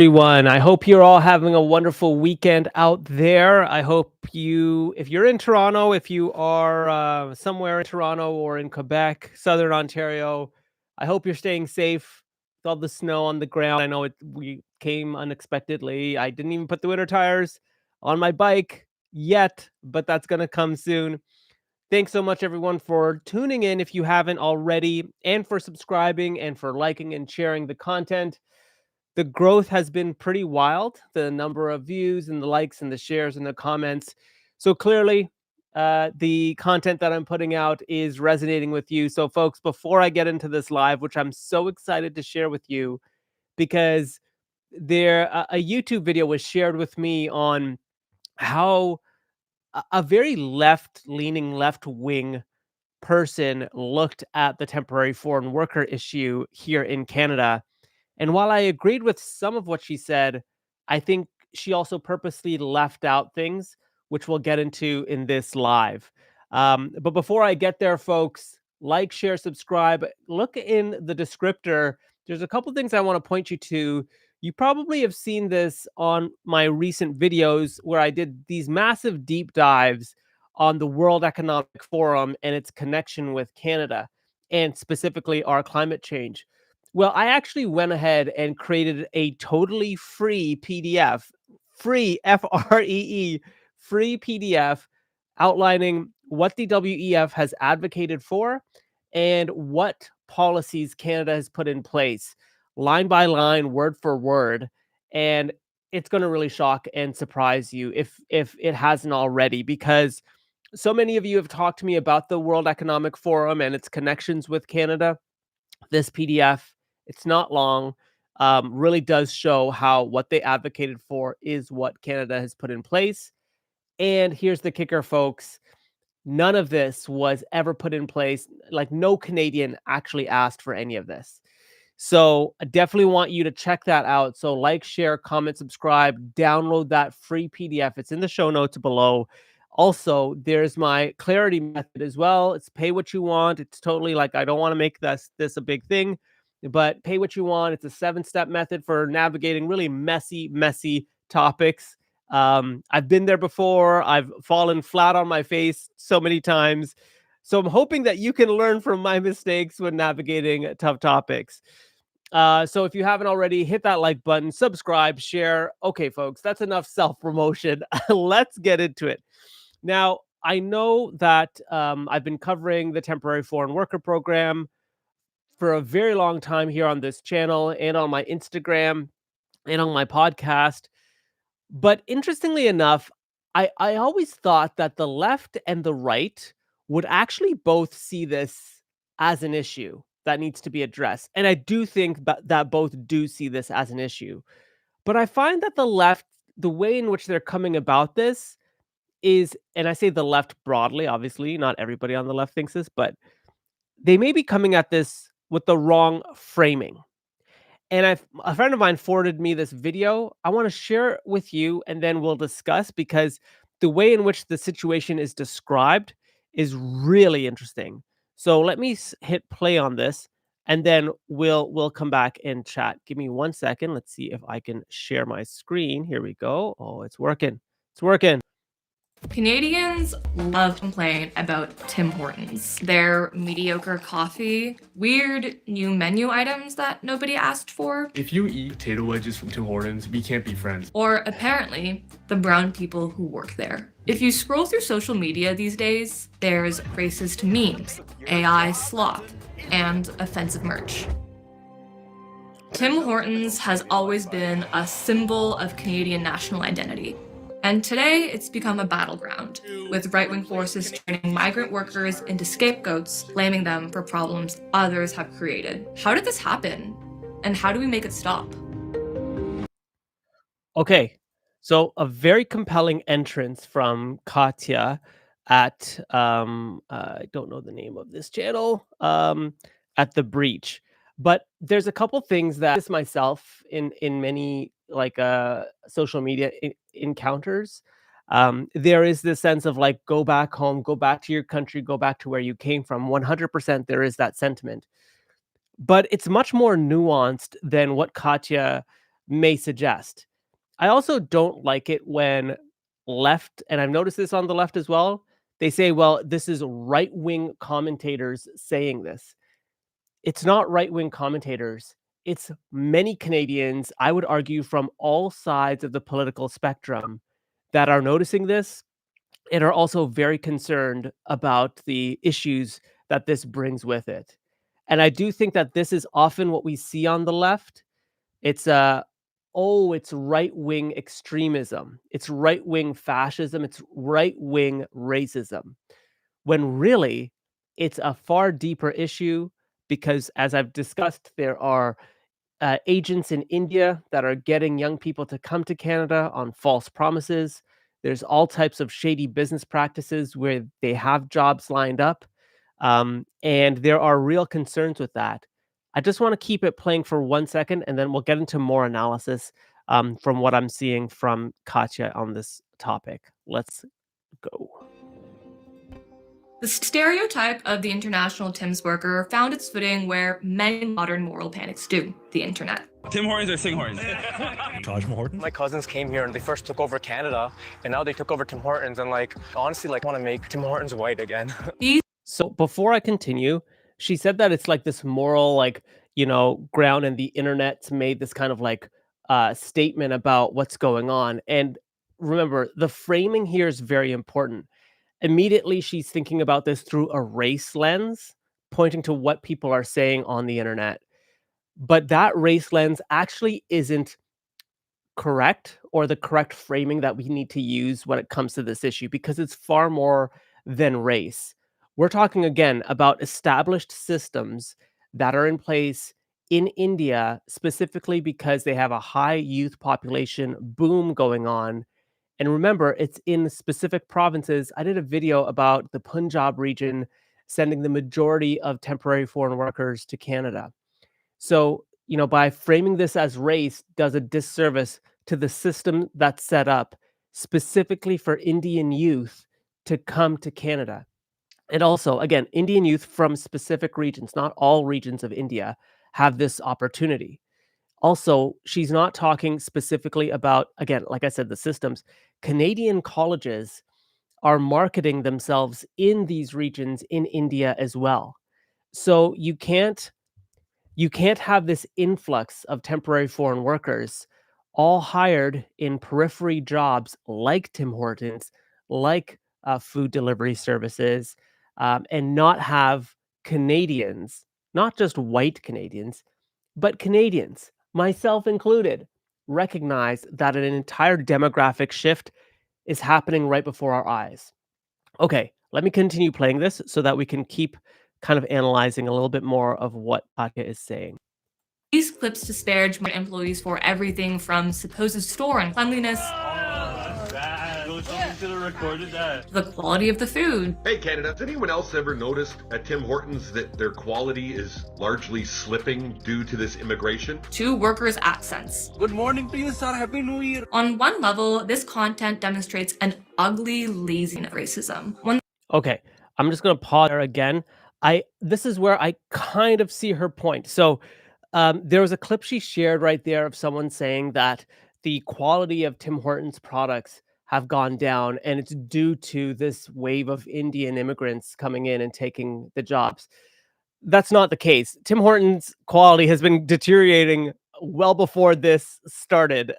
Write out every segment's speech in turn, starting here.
Everyone. I hope you're all having a wonderful weekend out there. I hope if you're in Toronto, if you are somewhere in Toronto or in Quebec, Southern Ontario, I hope you're staying safe with all the snow on the ground. I know we came unexpectedly. I didn't even put the winter tires on my bike yet, but that's going to come soon. Thanks so much, everyone, for tuning in if you haven't already, and for subscribing and for liking and sharing the content. The growth has been pretty wild, the number of views and the likes and the shares and the comments. So clearly, the content that I'm putting out is resonating with you. So, folks, before I get into this live, which I'm so excited to share with you, because a YouTube video was shared with me on how a very left-leaning, left-wing person looked at the temporary foreign worker issue here in Canada. And while I agreed with some of what she said, I think she also purposely left out things, which we'll get into in this live. But before I get there, folks, like, share, subscribe. Look in the descriptor. There's a couple things I want to point you to. You probably have seen this on my recent videos where I did these massive deep dives on the World Economic Forum and its connection with Canada, and specifically our climate change. Well, I actually went ahead and created a totally free PDF, free FREE, free PDF outlining what the WEF has advocated for and what policies Canada has put in place, line by line, word for word. And it's going to really shock and surprise you if it hasn't already, because so many of you have talked to me about the World Economic Forum and its connections with Canada. This PDF, it's not long, really does show how what they advocated for is what Canada has put in place. And here's the kicker, folks. None of this was ever put in place. Like, no Canadian actually asked for any of this. So I definitely want you to check that out. So like, share, comment, subscribe, download that free PDF. It's in the show notes below. Also, there's my clarity method as well. It's pay what you want. It's totally like, I don't want to make this a big thing, but pay what you want. It's a 7-step method for navigating really messy topics. I've been there before. I've fallen flat on my face so many times. So I'm hoping that you can learn from my mistakes when navigating tough topics. So if you haven't already, hit that like button, subscribe, share. Okay, folks, that's enough self-promotion. Let's get into it. Now, I know that I've been covering the temporary foreign worker program for a very long time here on this channel and on my Instagram and on my podcast. But interestingly enough, I always thought that the left and the right would actually both see this as an issue that needs to be addressed. And I do think that both do see this as an issue. But I find that the left, the way in which they're coming about this is, and I say the left broadly, obviously, not everybody on the left thinks this, but they may be coming at this with the wrong framing. And a friend of mine forwarded me this video. I want to share it with you and then we'll discuss, because the way in which the situation is described is really interesting. So let me hit play on this and then we'll come back and chat. Give me 1 second. Let's see if I can share my screen. Here we go. Oh, it's working. It's working. Canadians love to complain about Tim Hortons, their mediocre coffee, weird new menu items that nobody asked for. If you eat potato wedges from Tim Hortons, we can't be friends. Or apparently, the brown people who work there. If you scroll through social media these days, there's racist memes, AI slop, and offensive merch. Tim Hortons has always been a symbol of Canadian national identity. And today, it's become a battleground, with right-wing forces turning migrant workers into scapegoats, blaming them for problems others have created. How did this happen? And how do we make it stop? Okay, so a very compelling entrance from Katya at, I don't know the name of this channel, at The Breach. But there's a couple things that this myself in many social media encounters. There is this sense of like, go back home, go back to your country, go back to where you came from. 100% there is that sentiment. But it's much more nuanced than what Katya may suggest. I also don't like it when left, and I've noticed this on the left as well, they say, well, this is right wing commentators saying this. It's not right wing commentators. It's many Canadians, I would argue, from all sides of the political spectrum that are noticing this and are also very concerned about the issues that this brings with it. And I do think that this is often what we see on the left. It's oh, it's right-wing extremism. It's right-wing fascism. It's right-wing racism. When really it's a far deeper issue because as I've discussed, there are agents in India that are getting young people to come to Canada on false promises. There's all types of shady business practices where they have jobs lined up. And there are real concerns with that. I just want to keep it playing for 1 second and then we'll get into more analysis from what I'm seeing from Katya on this topic. Let's go. The stereotype of the international Tim's worker found its footing where many modern moral panics do, the internet. Tim Hortons or Sing Hortons? Taj Hortons? My cousins came here and they first took over Canada and now they took over Tim Hortons and honestly I want to make Tim Hortons white again. So before I continue, she said that it's like this moral ground and the internet's made this kind of statement about what's going on. And remember, the framing here is very important. Immediately she's thinking about this through a race lens, pointing to what people are saying on the internet. But that race lens actually isn't correct or the correct framing that we need to use when it comes to this issue because it's far more than race. We're talking again about established systems that are in place in India specifically because they have a high youth population boom going on. And remember, it's in specific provinces. I did a video about the Punjab region sending the majority of temporary foreign workers to Canada. So, by framing this as race does a disservice to the system that's set up specifically for Indian youth to come to Canada. And also, again, Indian youth from specific regions, not all regions of India, have this opportunity. Also, she's not talking specifically about, again, like I said, the systems. Canadian colleges are marketing themselves in these regions in India as well. So you can't have this influx of temporary foreign workers all hired in periphery jobs like Tim Hortons, like food delivery services, and not have Canadians, not just white Canadians, but Canadians, myself included, recognize that an entire demographic shift is happening right before our eyes. Okay, let me continue playing this so that we can keep kind of analyzing a little bit more of what Katya is saying. These clips disparage my employees for everything from supposed store and cleanliness to the quality of the food. Hey Canada, has anyone else ever noticed at Tim Hortons that their quality is largely slipping due to this immigration? To workers' accents. Good morning to you, sir. Happy New Year. On one level, this content demonstrates an ugly, lazy racism. Okay, I'm just going to pause there again. This is where I kind of see her point. So there was a clip she shared right there of someone saying that the quality of Tim Hortons products have gone down, and it's due to this wave of Indian immigrants coming in and taking the jobs. That's not the case. Tim Hortons' quality has been deteriorating well before this started.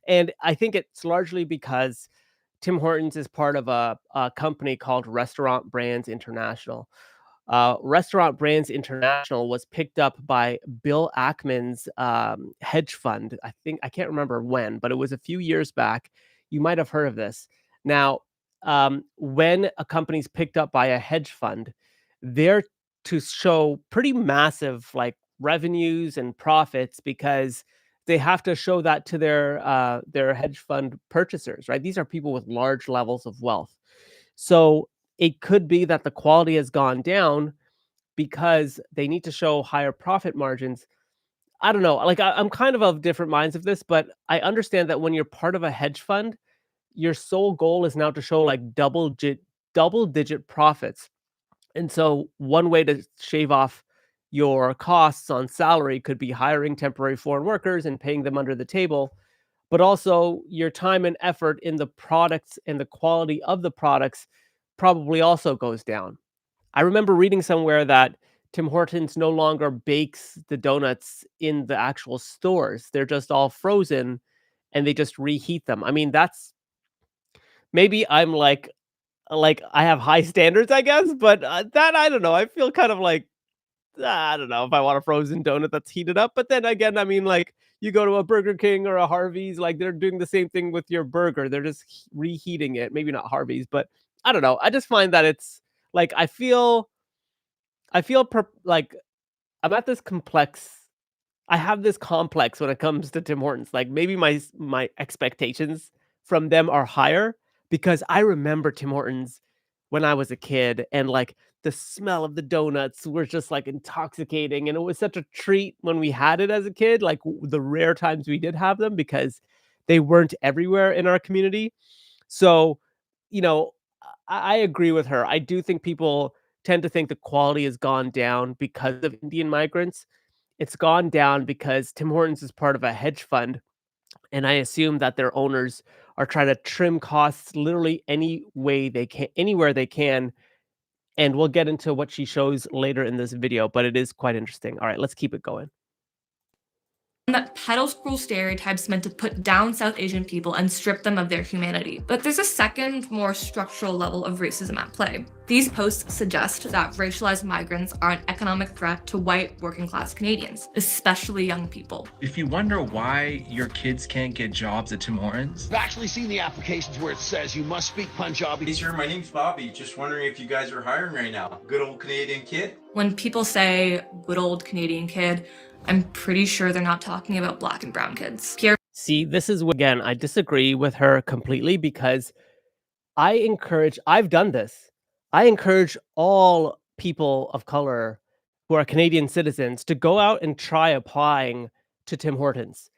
And I think it's largely because Tim Hortons is part of a company called Restaurant Brands International. Restaurant Brands International was picked up by Bill Ackman's hedge fund. I can't remember when, but it was a few years back. You might have heard of this. Now, when a company's picked up by a hedge fund, they're to show pretty massive revenues and profits because they have to show that to their hedge fund purchasers, right? These are people with large levels of wealth. So it could be that the quality has gone down because they need to show higher profit margins. I don't know. I'm kind of different minds of this, but I understand that when you're part of a hedge fund, your sole goal is now to show double digit profits. And so one way to shave off your costs on salary could be hiring temporary foreign workers and paying them under the table, but also your time and effort in the products and the quality of the products probably also goes down. I remember reading somewhere that Tim Hortons no longer bakes the donuts in the actual stores. They're just all frozen and they just reheat them. I mean, that's maybe I'm like I have high standards, I guess, but that I don't know. I feel kind of like I don't know if I want a frozen donut that's heated up. But then again, I mean, like you go to a Burger King or a Harvey's, like they're doing the same thing with your burger. They're just reheating it. Maybe not Harvey's, but I don't know. I just find that it's like like I'm at this complex. I have this complex when it comes to Tim Hortons. Like maybe my expectations from them are higher because I remember Tim Hortons when I was a kid and like the smell of the donuts were just like intoxicating and it was such a treat when we had it as a kid, like the rare times we did have them because they weren't everywhere in our community. So, you know, I agree with her. I do think people tend to think the quality has gone down because of Indian migrants. It's gone down because Tim Hortons is part of a hedge fund, and I assume that their owners are trying to trim costs literally any way they can, anywhere they can. And we'll get into what she shows later in this video, but it is quite interesting. All right, let's keep it going. That peddles cruel stereotypes meant to put down South Asian people and strip them of their humanity. But there's a second, more structural level of racism at play. These posts suggest that racialized migrants are an economic threat to white working class Canadians, especially young people. If you wonder why your kids can't get jobs at Tim Hortons, I've actually seen the applications where it says you must speak Punjabi. Hey sir, my name's Bobby. Just wondering if you guys are hiring right now. Good old Canadian kid. When people say good old Canadian kid, I'm pretty sure they're not talking about black and brown kids. See, this is again, I disagree with her completely because I've done this. I encourage all people of color who are Canadian citizens to go out and try applying to Tim Hortons.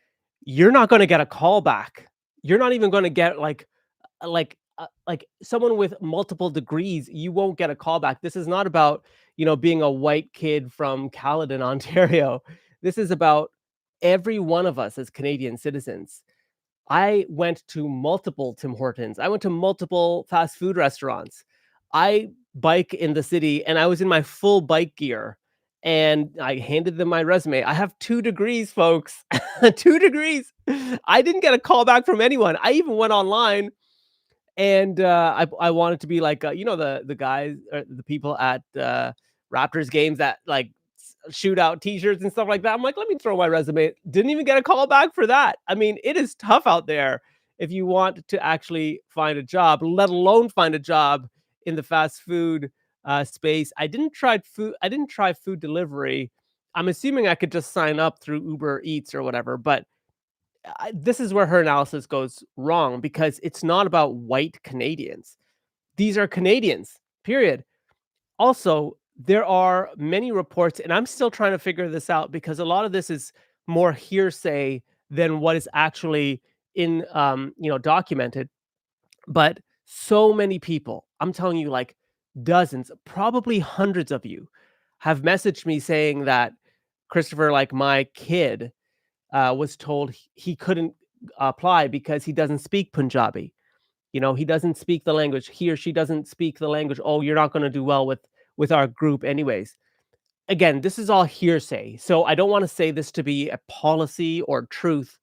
You're not going to get a call back. You're not even going to get like someone with multiple degrees. You won't get a call back. This is not about, being a white kid from Caledon, Ontario. This is about every one of us as Canadian citizens. I went to multiple Tim Hortons. I went to multiple fast food restaurants. I bike in the city and I was in my full bike gear and I handed them my resume. I have 2 degrees, folks. 2 degrees. I didn't get a call back from anyone. I even went online and I wanted to be like, the guys, or the people at Raptors games that like shoot out t-shirts and stuff like that. I'm like, let me throw my resume. Didn't even get a call back for that. I mean, it is tough out there if you want to actually find a job, let alone find a job in the fast food space. I didn't try food delivery. I'm assuming I could just sign up through Uber Eats or whatever, but this is where her analysis goes wrong because it's not about white Canadians. These are Canadians, period. Also, there are many reports, and I'm still trying to figure this out because a lot of this is more hearsay than what is actually in, documented. But so many people, I'm telling you, like dozens, probably hundreds of you, have messaged me saying that Christopher, like my kid, was told he couldn't apply because he doesn't speak Punjabi. He doesn't speak the language. He or she doesn't speak the language. Oh, you're not going to do well with our group anyways. Again, this is all hearsay. So I don't want to say this to be a policy or truth.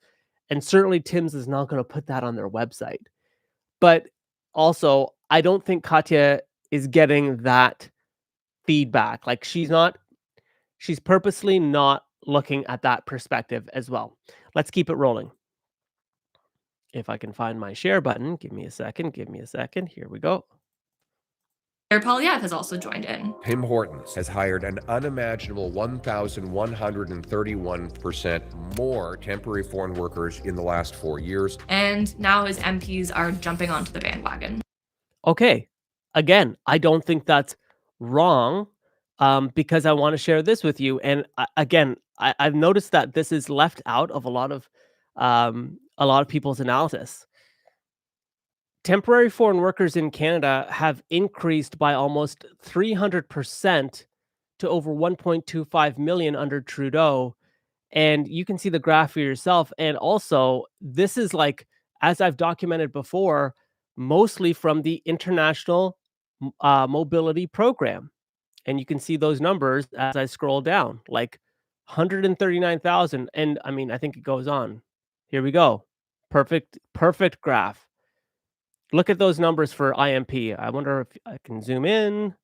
And certainly Tim's is not going to put that on their website. But also, I don't think Katya is getting that feedback. Like she's purposely not looking at that perspective as well. Let's keep it rolling. If I can find my share button, give me a second. Here we go. Polyev has also joined in. Tim Hortons has hired an unimaginable 1,131% more temporary foreign workers in the last 4 years. And now his MPs are jumping onto the bandwagon. Okay. Again, I don't think that's wrong because I want to share this with you. And I've noticed that this is left out of a lot of people's analysis. Temporary foreign workers in Canada have increased by almost 300% to over 1.25 million under Trudeau. And you can see the graph for yourself. And also, this is like, as I've documented before, mostly from the International Mobility Program. And you can see those numbers as I scroll down, like 139,000. And I mean, I think it goes on. Here we go. Perfect graph. Look at those numbers for IMP. I wonder if I can zoom in.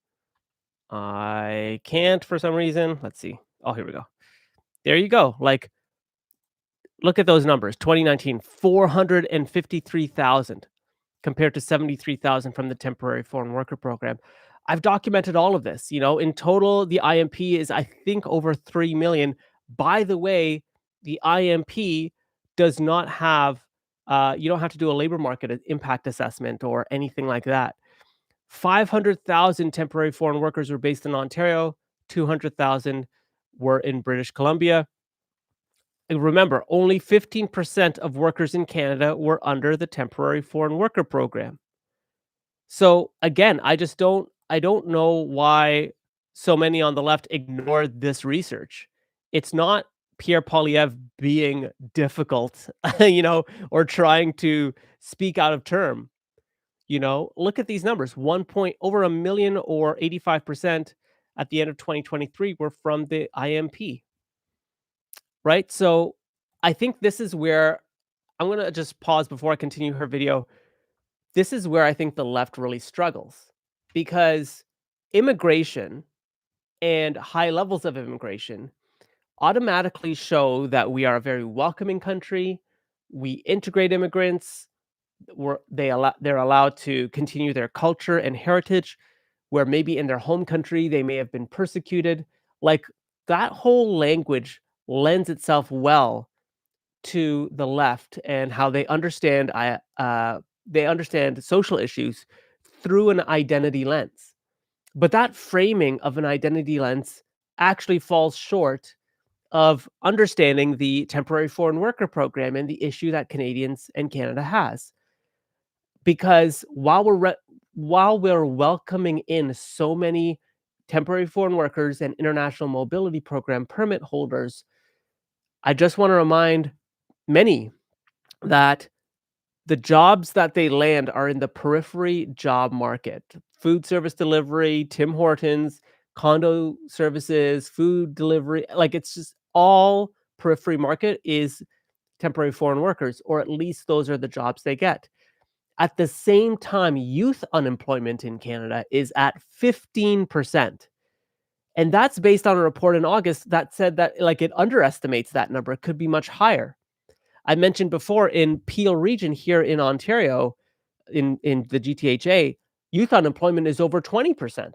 I can't for some reason. Let's see. Oh, here we go. There you go. Like, look at those numbers. 2019, 453,000 compared to 73,000 from the temporary foreign worker program. I've documented all of this. In total, the IMP is, I think, over 3 million. By the way, the IMP does not have, you don't have to do a labor market impact assessment or anything like that. 500,000 temporary foreign workers were based in Ontario, 200,000 were in British Columbia. And remember, only 15% of workers in Canada were under the temporary foreign worker program. So again, I don't know why so many on the left ignore this research. It's not Pierre Poilievre being difficult, or trying to speak out of term. Look at these numbers. Over a million, or 85% at the end of 2023 were from the IMP. Right? So I think this is where I'm going to just pause before I continue her video. This is where I think the left really struggles, because immigration and high levels of immigration automatically show that we are a very welcoming country. We integrate immigrants. They're allowed to continue their culture and heritage, where maybe in their home country they may have been persecuted. Like, that whole language lends itself well to the left and how they understand social issues through an identity lens. But that framing of an identity lens actually falls short of understanding the temporary foreign worker program and the issue that Canadians and Canada has. Because while we're welcoming in so many temporary foreign workers and international mobility program permit holders, I just want to remind many that the jobs that they land are in the periphery job market. Food service delivery, Tim Hortons, condo services, food delivery, like, it's just all periphery market is temporary foreign workers, or at least those are the jobs they get. At the same time, youth unemployment in Canada is at 15%. And that's based on a report in August that said that, like, it underestimates that number. It could be much higher. I mentioned before, in Peel region here in Ontario, in the GTHA, youth unemployment is over 20%.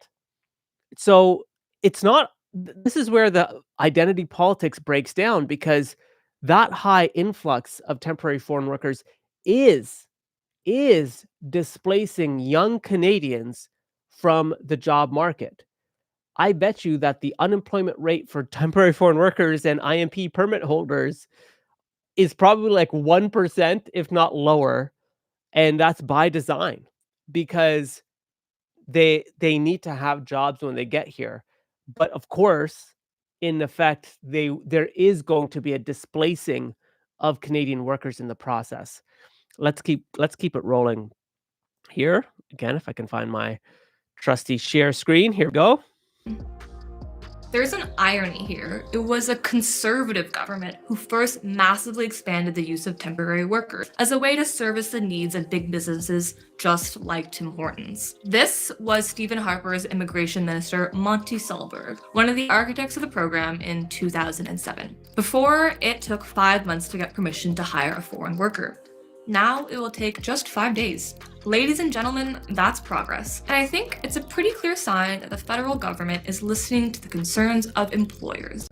So it's not, this is where the identity politics breaks down, because that high influx of temporary foreign workers is displacing young Canadians from the job market. I bet you that the unemployment rate for temporary foreign workers and IMP permit holders is probably like 1%, if not lower. And that's by design, because they need to have jobs when they get here. But of course, in effect, there is going to be a displacing of Canadian workers in the process. Let's keep it rolling here. Again, if I can find my trusty share screen. Here we go. There's an irony here. It was a conservative government who first massively expanded the use of temporary workers as a way to service the needs of big businesses just like Tim Hortons. This was Stephen Harper's immigration minister, Monty Sulberg, one of the architects of the program in 2007. Before, it took 5 months to get permission to hire a foreign worker. Now it will take just 5 days. Ladies and gentlemen, that's progress. And I think it's a pretty clear sign that the federal government is listening to the concerns of employers.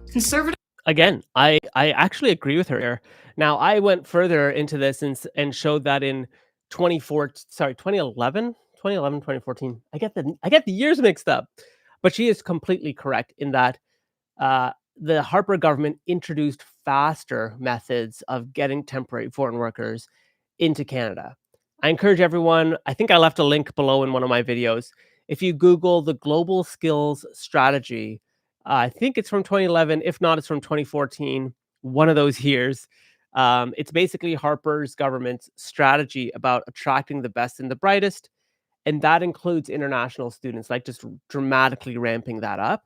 Again, I actually agree with her here. Now, I went further into this and showed that in 2011, 2014. I get the years mixed up. But she is completely correct in that the Harper government introduced faster methods of getting temporary foreign workers into Canada. I encourage everyone, I think I left a link below in one of my videos. If you Google the Global Skills Strategy, I think it's from 2011. If not, it's from 2014. One of those years. It's basically Harper's government's strategy about attracting the best and the brightest, and that includes international students, like just dramatically ramping that up.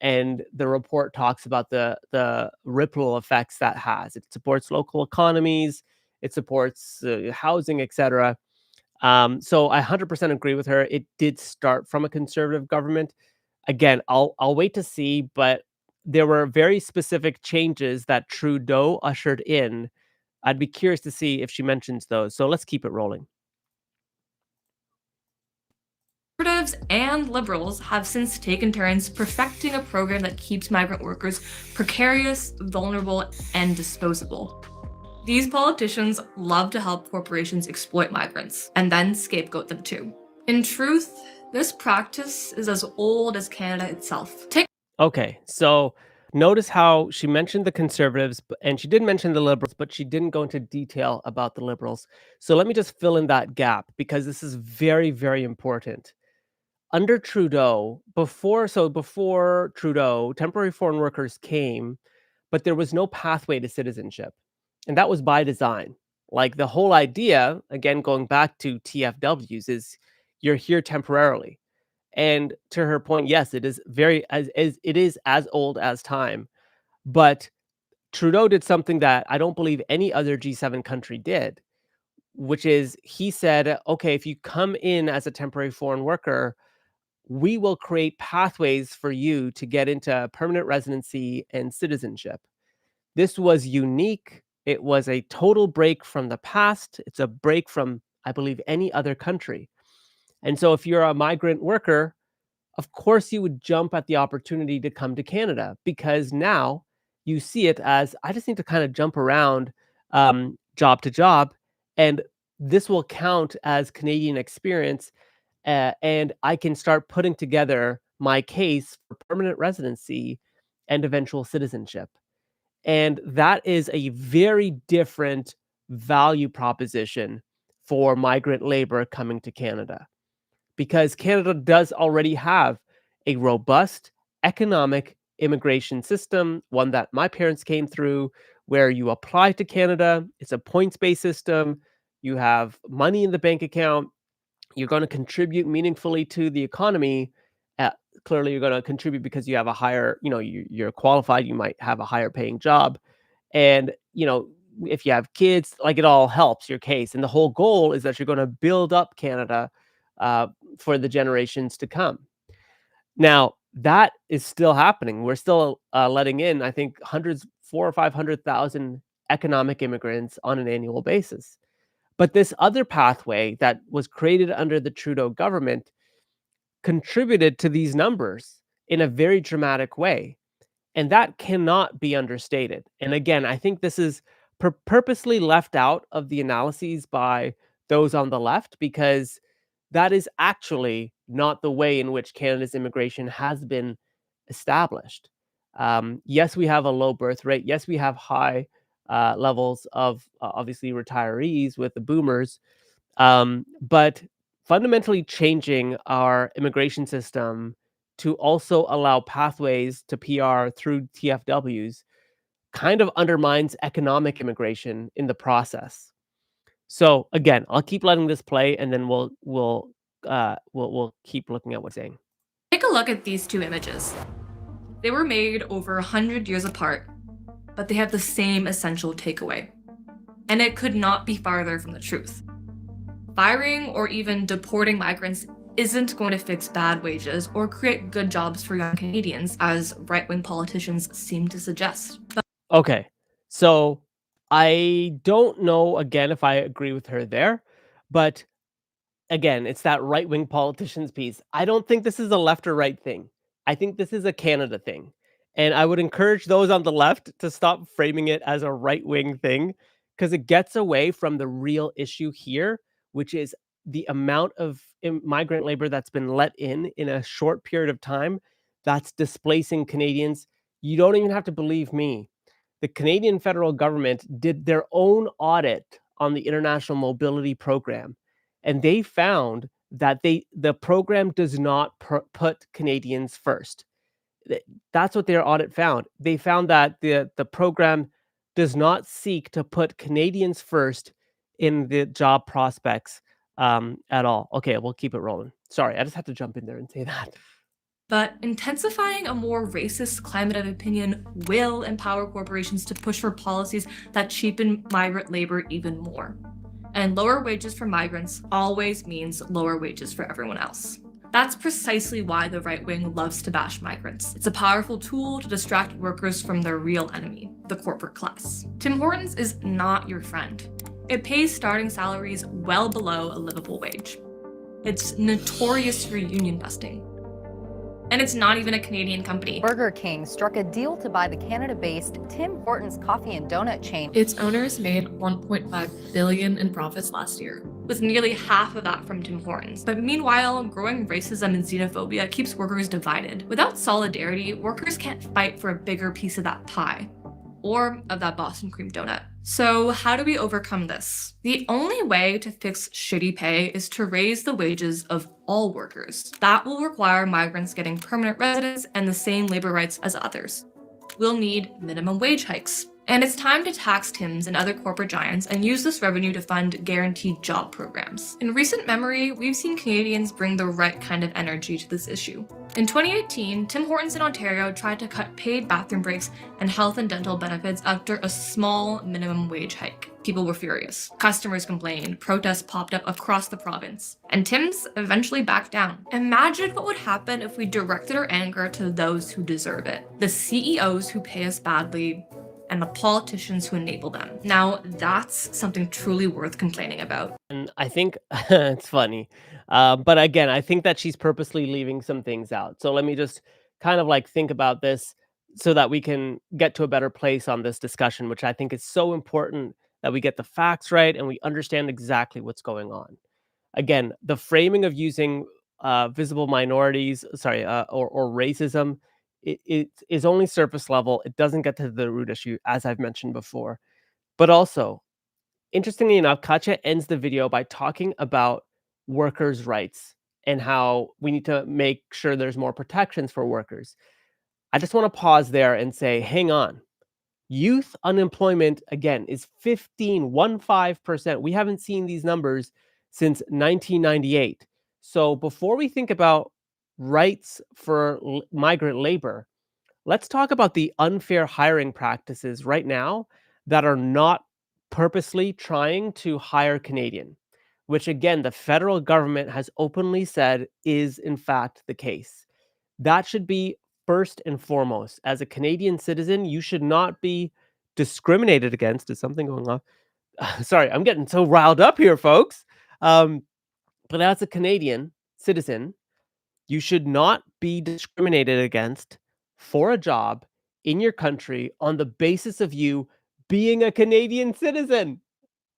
And the report talks about the ripple effects that has. It supports local economies, it supports housing, etc. So I 100% agree with her. It did start from a conservative government. Again, I'll wait to see, but there were very specific changes that Trudeau ushered in. I'd be curious to see if she mentions those. So let's keep it rolling. Conservatives and liberals have since taken turns perfecting a program that keeps migrant workers precarious, vulnerable, and disposable. These politicians love to help corporations exploit migrants and then scapegoat them too. In truth, this practice is as old as Canada itself. Okay, so notice how she mentioned the conservatives, and she did mention the liberals, but she didn't go into detail about the liberals. So let me just fill in that gap because this is very, very important. Under Trudeau, before Trudeau, temporary foreign workers came, but there was no pathway to citizenship. And that was by design. Like the whole idea, again, going back to TFWs, is you're here temporarily. And to her point, yes, it is as it is as old as time. But Trudeau did something that I don't believe any other G7 country did, which is he said, okay, if you come in as a temporary foreign worker, we will create pathways for you to get into permanent residency and citizenship. This was unique. It was a total break from the past. It's a break from, I believe, any other country. And so if you're a migrant worker, of course you would jump at the opportunity to come to Canada because now you see it as I just need to kind of jump around job to job, and this will count as Canadian experience, and I can start putting together my case for permanent residency and eventual citizenship. And that is a very different value proposition for migrant labor coming to Canada because Canada does already have a robust economic immigration system, one that my parents came through, where you apply to Canada. It's a points-based system. You have money in the bank account. You're going to contribute meaningfully to the economy. Uh, Clearly, you're going to contribute because you have a higher, you're qualified. You might have a higher paying job. And, if you have kids, like it all helps your case. And the whole goal is that you're going to build up Canada for the generations to come. Now, that is still happening. We're still letting in, I think, 400 or 500,000 economic immigrants on an annual basis. But this other pathway that was created under the Trudeau government contributed to these numbers in a very dramatic way. And that cannot be understated. And again, I think this is purposely left out of the analyses by those on the left because that is actually not the way in which Canada's immigration has been established. Yes, we have a low birth rate. Yes, we have high levels of obviously retirees with the boomers. But fundamentally changing our immigration system to also allow pathways to PR through TFWs kind of undermines economic immigration in the process. So again, I'll keep letting this play, and then we'll keep looking at what's saying. Take a look at these two images. They were made over 100 years apart, but they have the same essential takeaway. And it could not be farther from the truth. Firing or even deporting migrants isn't going to fix bad wages or create good jobs for young Canadians, as right-wing politicians seem to suggest. Okay, so I don't know, again, if I agree with her there, but again, it's that right-wing politicians piece. I don't think this is a left or right thing. I think this is a Canada thing. And I would encourage those on the left to stop framing it as a right-wing thing because it gets away from the real issue here, which is the amount of migrant labor that's been let in a short period of time that's displacing Canadians. You don't even have to believe me. The Canadian federal government did their own audit on the international mobility program, and they found that the program does not put Canadians first. That's what their audit found. They found that the program does not seek to put Canadians first in the job prospects at all. Okay, we'll keep it rolling. Sorry, I just had to jump in there and say that. But intensifying a more racist climate of opinion will empower corporations to push for policies that cheapen migrant labor even more. And lower wages for migrants always means lower wages for everyone else. That's precisely why the right wing loves to bash migrants. It's a powerful tool to distract workers from their real enemy, the corporate class. Tim Hortons is not your friend. It pays starting salaries well below a livable wage. It's notorious for union busting. And it's not even a Canadian company. Burger King struck a deal to buy the Canada-based Tim Hortons coffee and donut chain. Its owners made $1.5 billion in profits last year, with nearly half of that from Tim Hortons. But meanwhile, growing racism and xenophobia keeps workers divided. Without solidarity, workers can't fight for a bigger piece of that pie, or of that Boston cream donut. So how do we overcome this? The only way to fix shitty pay is to raise the wages of all workers. That will require migrants getting permanent residence and the same labor rights as others. We'll need minimum wage hikes. And it's time to tax Tims and other corporate giants and use this revenue to fund guaranteed job programs. In recent memory, we've seen Canadians bring the right kind of energy to this issue. In 2018, Tim Hortons in Ontario tried to cut paid bathroom breaks and health and dental benefits after a small minimum wage hike. People were furious. Customers complained, protests popped up across the province, and Tim's eventually backed down. Imagine what would happen if we directed our anger to those who deserve it. The CEOs who pay us badly, and the politicians who enable them. Now, that's something truly worth complaining about. And I think it's funny. But again, I think that she's purposely leaving some things out. So let me just kind of like think about this so that we can get to a better place on this discussion, which I think is so important that we get the facts right and we understand exactly what's going on. Again, the framing of using visible minorities, or racism, it is only surface level. It doesn't get to the root issue, as I've mentioned before. But also, interestingly enough, Katya ends the video by talking about workers' rights and how we need to make sure there's more protections for workers. I just want to pause there and say, hang on. Youth unemployment, again, is 15%. We haven't seen these numbers since 1998. So before we think about rights for migrant labor, let's talk about the unfair hiring practices right now that are not purposely trying to hire Canadian, which again, the federal government has openly said is in fact the case. That should be first and foremost. As a Canadian citizen, you should not be discriminated against. Is something going on? Sorry, I'm getting so riled up here, folks. But as a Canadian citizen, you should not be discriminated against for a job in your country on the basis of you being a Canadian citizen.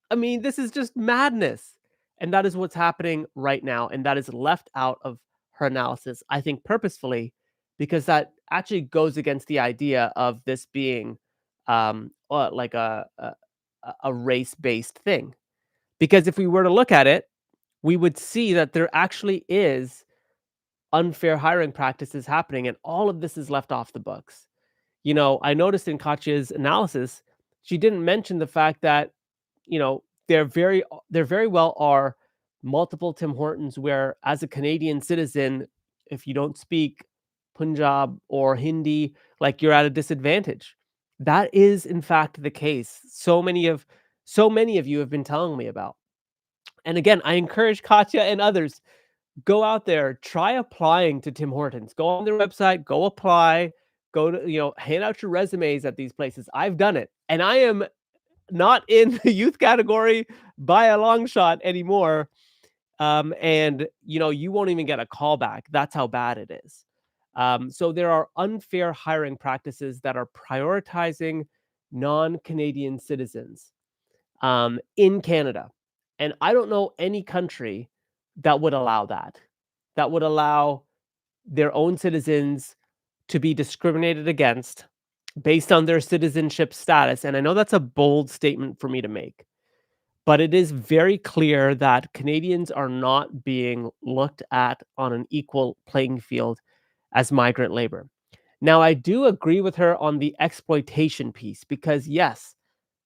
I mean, this is just madness. And that is what's happening right now. And that is left out of her analysis, I think purposefully, because that actually goes against the idea of this being like a race-based thing. Because if we were to look at it, we would see that there actually is unfair hiring practices happening, and all of this is left off the books. You know, I noticed in Katya's analysis, she didn't mention the fact that, you know, there very well are multiple Tim Hortons where, as a Canadian citizen, if you don't speak Punjab or Hindi, like you're at a disadvantage. That is in fact the case. So many of you have been telling me about. And again, I encourage Katya and others, go out there, try applying to Tim Hortons. Go on their website, go apply, go to, hand out your resumes at these places. I've done it. And I am not in the youth category by a long shot anymore. And you won't even get a call back. That's how bad it is. So there are unfair hiring practices that are prioritizing non-Canadian citizens in Canada. And I don't know any country that would allow that would allow their own citizens to be discriminated against based on their citizenship status. And I know that's a bold statement for me to make, but it is very clear that Canadians are not being looked at on an equal playing field as migrant labor. Now, I do agree with her on the exploitation piece because, yes,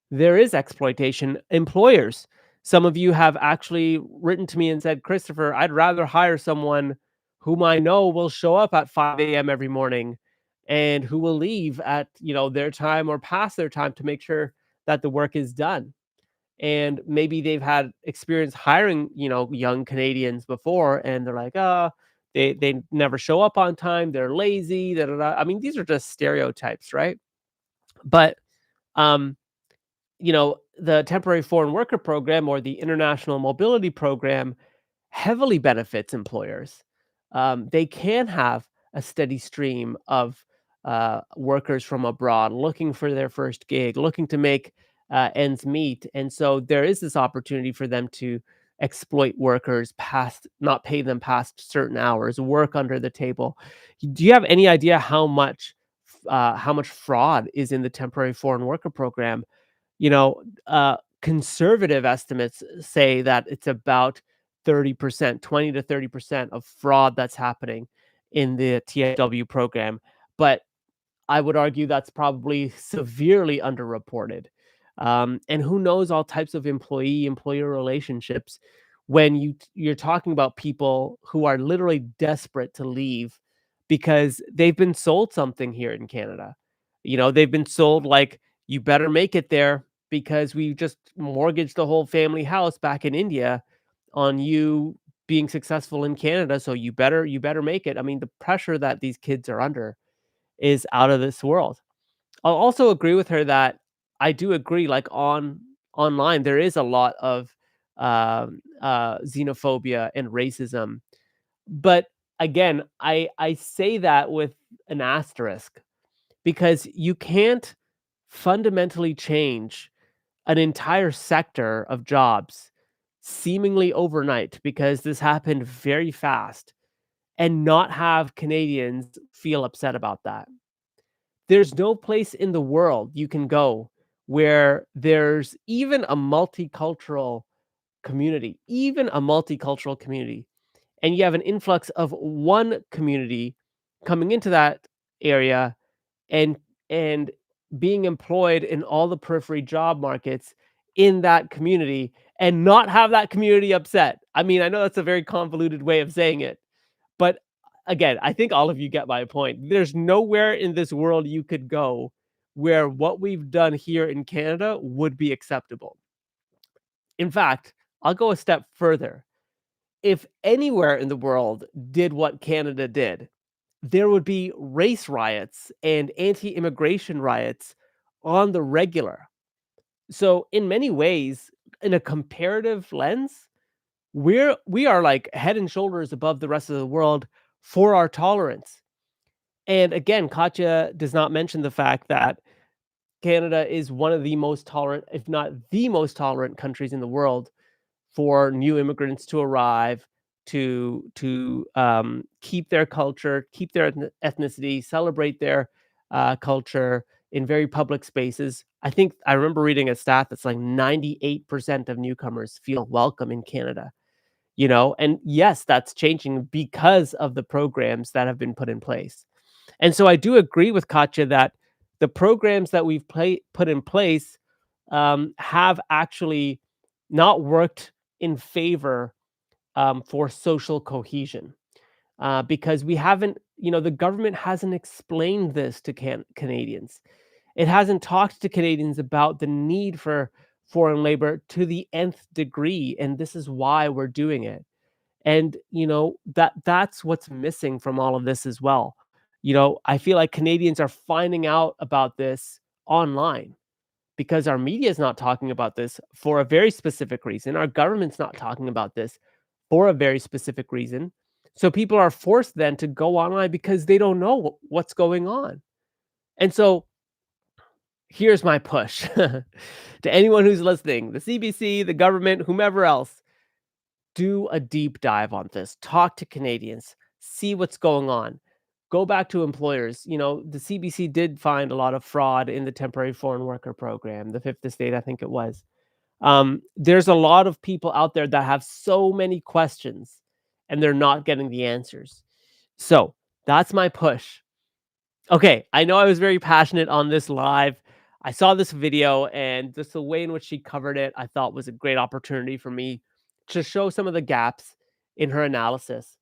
there is exploitation. Employers, some of you have actually written to me and said, Christopher, I'd rather hire someone whom I know will show up at 5 a.m. every morning and who will leave at, their time or past their time to make sure that the work is done. And maybe they've had experience hiring, young Canadians before, and they're like, they never show up on time, they're lazy, da, da, da. I mean, these are just stereotypes, right? But um, the temporary foreign worker program or the international mobility program heavily benefits employers. They can have a steady stream of workers from abroad looking for their first gig, looking to make ends meet. And so there is this opportunity for them to exploit workers past, not pay them past certain hours, work under the table. Do you have any idea how much fraud is in the temporary foreign worker program? Conservative estimates say that it's about 30%, 20 to 30% of fraud that's happening in the TFW program. But I would argue that's probably severely underreported. And who knows all types of employee-employer relationships when you're talking about people who are literally desperate to leave because they've been sold something here in Canada. They've been sold like, you better make it there because we just mortgaged the whole family house back in India on you being successful in Canada, so you better make it. I mean, the pressure that these kids are under is out of this world. I'll also agree with her that I do agree, like online, there is a lot of xenophobia and racism. But again, I say that with an asterisk because you can't fundamentally change an entire sector of jobs seemingly overnight because this happened very fast and not have Canadians feel upset about that. There's no place in the world you can go where there's even a multicultural community, and you have an influx of one community coming into that area and and being employed in all the periphery job markets in that community and not have that community upset. I mean, I know that's a very convoluted way of saying it, but again, I think all of you get my point. There's nowhere in this world you could go where what we've done here in Canada would be acceptable. In fact, I'll go a step further. If anywhere in the world did what Canada did, there would be race riots and anti-immigration riots on the regular. So in many ways, in a comparative lens, we are like head and shoulders above the rest of the world for our tolerance. And again, Katya does not mention the fact that Canada is one of the most tolerant, if not the most tolerant countries in the world for new immigrants to arrive, to keep their culture, keep their ethnicity, celebrate their culture in very public spaces. I think I remember reading a stat that's like 98% of newcomers feel welcome in Canada. And yes, that's changing because of the programs that have been put in place. And so I do agree with Katya that the programs that we've put in place have actually not worked in favor for social cohesion because we haven't, the government hasn't explained this to Canadians. It hasn't talked to Canadians about the need for foreign labor to the nth degree, and this is why we're doing it. And that's what's missing from all of this as well. I feel like Canadians are finding out about this online because our media is not talking about this for a very specific reason. Our government's not talking about this for a very specific reason. So people are forced then to go online because they don't know what's going on. And so here's my push to anyone who's listening, the CBC, the government, whomever else, do a deep dive on this. Talk to Canadians, see what's going on. Go back to employers. The CBC did find a lot of fraud in the temporary foreign worker program, the fifth estate, I think it was. There's a lot of people out there that have so many questions and they're not getting the answers. So that's my push. Okay, I know I was very passionate on this live. I saw this video and just the way in which she covered it, I thought was a great opportunity for me to show some of the gaps in her analysis.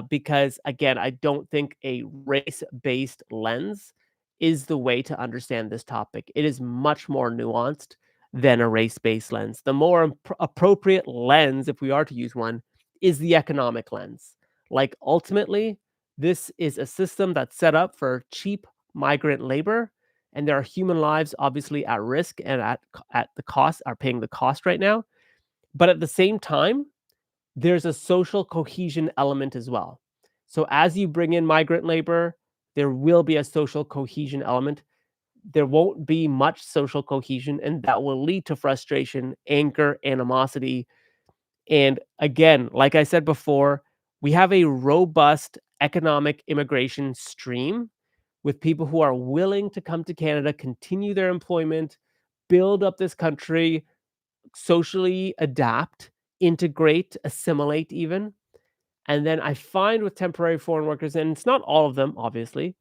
Because again, I don't think a race-based lens is the way to understand this topic. It is much more nuanced than a race-based lens. The more appropriate lens, if we are to use one, is the economic lens. Like ultimately, this is a system that's set up for cheap migrant labor, and there are human lives obviously at risk and at the cost are paying the cost right now. But at the same time, there's a social cohesion element as well. So as you bring in migrant labor, there will be a social cohesion element. There won't be much social cohesion, and that will lead to frustration, anger, animosity, and again, like I said before, we have a robust economic immigration stream with people who are willing to come to Canada, continue their employment, build up this country, socially adapt, integrate, assimilate even. And then I find with temporary foreign workers, and it's not all of them, obviously,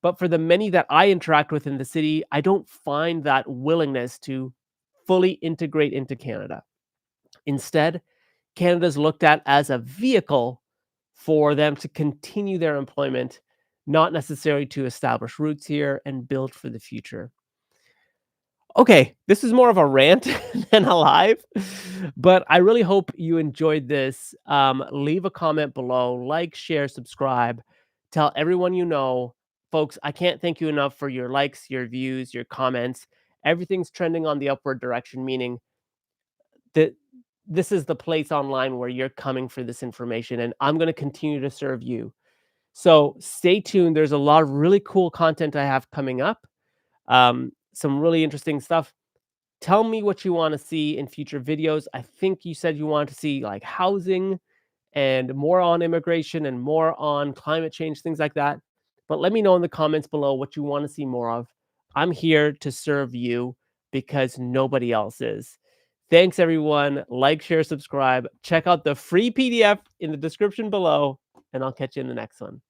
but for the many that I interact with in the city, I don't find that willingness to fully integrate into Canada. Instead, Canada's looked at as a vehicle for them to continue their employment, not necessarily to establish roots here and build for the future. Okay, this is more of a rant than a live, but I really hope you enjoyed this. Leave a comment below, like, share, subscribe, tell everyone you know. Folks, I can't thank you enough for your likes, your views, your comments. Everything's trending on the upward direction, meaning that this is the place online where you're coming for this information, and I'm going to continue to serve you. So stay tuned. There's a lot of really cool content I have coming up. Some really interesting stuff. Tell me what you want to see in future videos. I think you said you want to see like housing and more on immigration and more on climate change, things like that. But let me know in the comments below what you want to see more of. I'm here to serve you because nobody else is. Thanks, everyone. Like, share, subscribe. Check out the free PDF in the description below, and I'll catch you in the next one.